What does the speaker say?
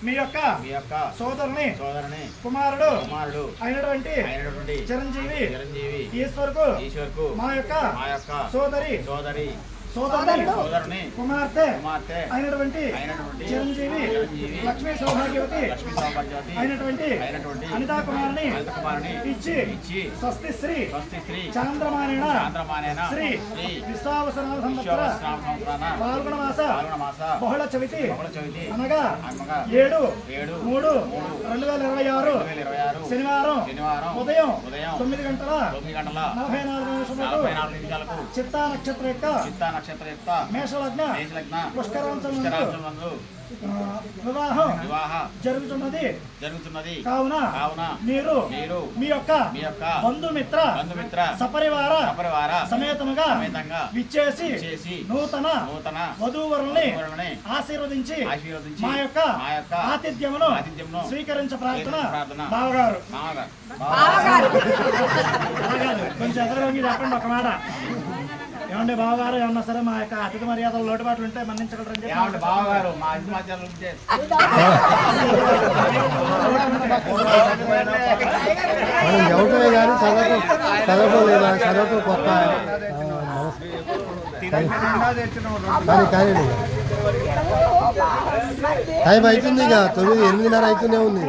మీ యొక్క సోదరుని కుమారుడు అయినటువంటి చిరంజీవి ఈశ్వర్కు మా యొక్క సోదరి కుమార్తె అయినటువంటి చిరంజీవి లక్ష్మీ సౌభాగ్యవతి అయినటువంటి అనితా కుమార్ని ఇచ్చి స్వస్తి శ్రీ చాంద్రమానేన శ్రీ విశ్వావసనామ సంవత్సర పాల్గొన మాస బహుళ చవితి అనగా 7/3/2026 శనివారం ఉదయం 9 గంటల 44 నిమిషాలకు చిత్తా నక్షత్ర యొక్క మేషలగ్న పుష్కరాంశం వివాహం జరుగుతున్నది కావున మీరు మీ యొక్క బంధుమిత్ర సపరివార సమేతముగా విచ్చేసి నూతన వధూవరుల్ని ఆశీర్వదించి మా యొక్క ఆతిథ్యమును స్వీకరించ ప్రార్థన బావగారు కొంచెం ఎదురు చెప్పండి ఒక మాట. ఏమండి బావగారు ఏమన్నా సరే మా యొక్క అతిథి మర్యాదలు లోటుబాట్లు ఉంటే మన్నించగలరని చెప్పి బావగారు మా అతిథి మర్యాదలు కానీ చదవలేదా చదవకు కొత్త కానీ టైం అవుతుంది ఇక 9-8:30 అవుతూనే ఉంది.